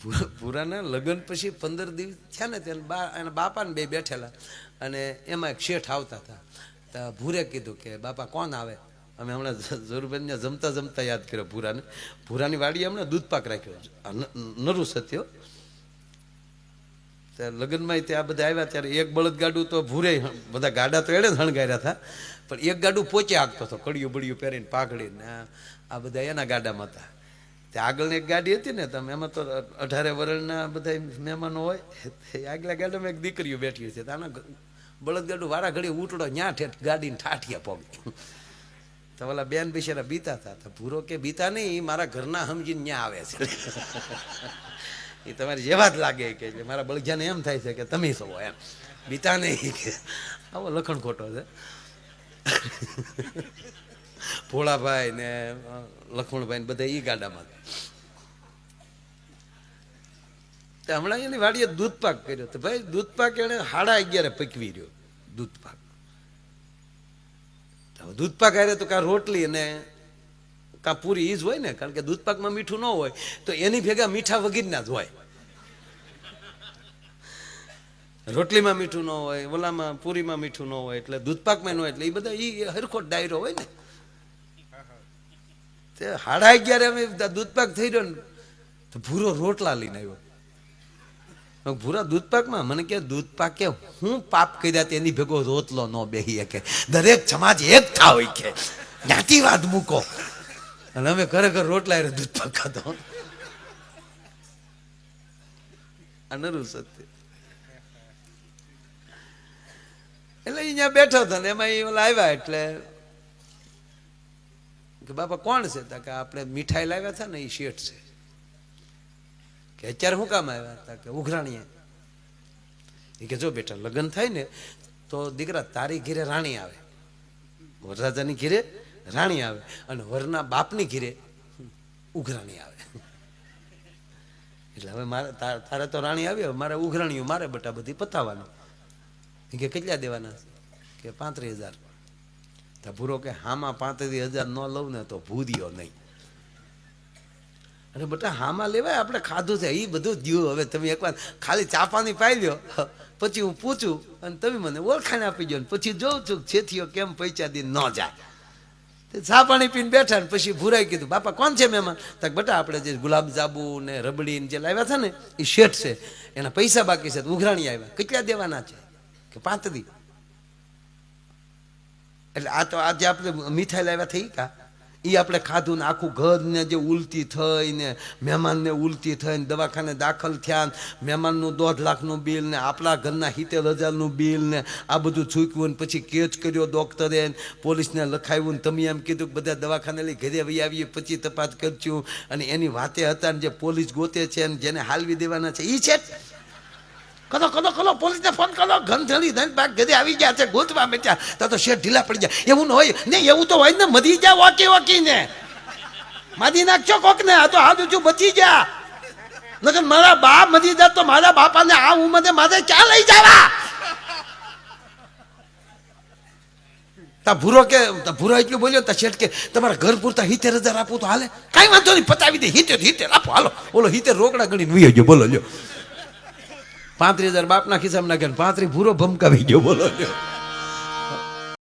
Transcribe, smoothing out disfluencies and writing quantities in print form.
ભૂરાના લગ્ન પછી 15 દિવસ થયા ને ત્યારે એના બાપા ને બે બેઠેલા અને એમાં એક શેઠ આવતા હતા. તો ભૂરે કીધું કે બાપા કોણ આવે? અમે હમણાં ઝરુબેનને જમતા જમતા યાદ કર્યો ભૂરાને. ભૂરાની વાડીએ હમણાં દૂધપાક રાખ્યો, નરું સત્યો. લગ્નમાં ત્યાં બધા આવ્યા ત્યારે એક બળદગાડું તો ભૂરે, બધા ગાડા તો એડે જ હણગાર્યા હતા, પણ એક ગાડું પોચે આગતો હતો, કડિયું બડિયું પહેરીને પાઘડીને. આ બધા એના ગાડામાં હતા. ત્યાં આગળની એક ગાડી હતી ને, તમે એમાં તો 18 વર્ષના બધા મહેમાનો હોય. આગલા ગાડામાં એક દીકરીઓ બેઠી છે. આના બળદગાડું વારા ઘડી ઉટડો ન્યા ઠેઠ ગાડીને ઠાઠિયા પગ. તો ઓલા બેન બિચારા બીતા હતા. તો ભૂરો કે બીતા નહીં, મારા ઘરના સમજીને ન્યા આવે છે. એ તમારી જેવા જ લાગે કે મારા બળજાને એમ થાય છે કે તમે છો એમ, બીતા નહીં કે. આવો લખણ ખોટો છે. ભોળાભાઈ ને લક્ષ્મણભાઈ બધા એ ગાડામાં. હમણાં એની વાડીએ દૂધપાક કર્યો તો ભાઈ દૂધપાક એને 11:30 પકવી રહ્યો દૂધપાક. દૂધપાક આવ્યો તો કાં રોટલી અને કાં પૂરી ઈ જ હોય ને, કારણ કે દૂધપાકમાં મીઠું ન હોય તો એની ભેગા મીઠા વગરના જ હોય. રોટલીમાં મીઠું ન હોય, ઓલામાં પૂરીમાં મીઠું ન હોય, એટલે દૂધપાકમાં ન હોય, એટલે એ બધા એ હરખો ડાયરો હોય ને. તે 11:30 અમે દૂધપાક થઈ રહ્યો ને તો ભૂરો રોટલા લઈને આવ્યો. ભૂરા દૂધપાકમાં મને કે દૂધપાક કે હું પાપ કર્યા તેની ભેગો રોટલો ન બેહી કે, દરેક સમાજ એક થા હોય કે, જ્ઞાતિવાદ મૂકો. અને અમે ખરેખર રોટલા દૂધપાક ખાધો. આ નરું સત્ય. એટલે અહીંયા બેઠો હતો ને એમાં એ ઓલા આવ્યા એટલે કે બાપા કોણ છે? કે આપણે મીઠાઈ લાવ્યા હતા ને એ શેઠ છે. કે અત્યારે શું કામ આવ્યા હતા? કે ઉઘરાણીએ. એ કે જો બેટા લગ્ન થાય ને તો દીકરા તારી ઘીરે રાણી આવે, વરરાજાની ઘીરે રાણી આવે, અને વરના બાપની ઘીરે ઉઘરાણી આવે. એટલે હવે મારે તારે તો રાણી આવી, હવે મારે ઉઘરાણીઓ મારે બટા બધી પતાવવાની. કે કેટલા દેવાના? કે 35,000. તો ભૂરો કે હામાં 35,000 ન લઉં ને તો ભૂર્યો નહીં. અરે બટા હામાં લેવાય, આપણે ખાધું છે એ બધું દ્યું. હવે તમે એકવાર ખાલી ચા પાણી પાઈ લ્યો, પછી હું પૂછું અને તમે મને ઓળખાણ આપી દો, પછી જોઉં છું છેથીઓ કેમ પૈસા દી ન જાય. ચા પાણી પીને બેઠા ને પછી ભૂરાઈ કીધું બાપા કોણ છે મહેમાન? તક બટા આપણે જે ગુલાબ જાંબુ ને રબડી જે લાવ્યા હતા ને એ શેઠ છે, એના પૈસા બાકી છે, ઉઘરાણી આવ્યા. કેટલા દેવાના છે? કે 35. એટલે આ તો આજે આપણે મીઠાઈ લાવ્યા થઈ કા, એ આપણે ખાધું ને આખું ઘરને જે ઉલટી થઈને, મહેમાનને ઉલટી થઈને દવાખાને દાખલ થયા, મહેમાનનું 1.5 લાખનું બિલ ને આપણા ઘરના 70,000નું બિલ ને આ બધું ચૂક્યું ને પછી કેચ કર્યો ડોક્ટરે, પોલીસને લખાવ્યું ને તમે એમ કીધું કે બધા દવાખાને લઈ ઘરે વહી આવીએ પછી તપાસ કરશું. અને એની વાતે હતા ને જે પોલીસ ગોતે છે ને જેને હાલવી દેવાના છે એ છે. કરો પોલીસને ફોન કરો, ઘન ધણી ધન પાક ઘરે આવી ગયા છે, ગોતવા બેઠા તો શેઠ ઢીલા પડી જાય. એવું ન હોય ને, એવું તો હોય ને, મધી જા ઓકી ને મારી નાખશો કોક ને. આ તો હાથ ઊંચું બચી ગયા. નકર મારા બાપ મધી જાત તો મારા બાપાને આ ઉંમરે મારે ક્યાં લઈ જવા? તા ભૂરો એટલું બોલ્યો તા શેઠ કે તમારા ઘર પૂરતા 70,000 આપું તો હાલે? કઈ વાંધો નહીં, પતાવી દે. 70 આપો, હાલો. ઓલો 70 રોકડા ગણીને વી ગયો. બોલો લ્યો 35,000 બાપના ખિસ્સામાં નાખ્યા, 35 ભૂરો ભમકાવી ગયો. બોલો લ્યો.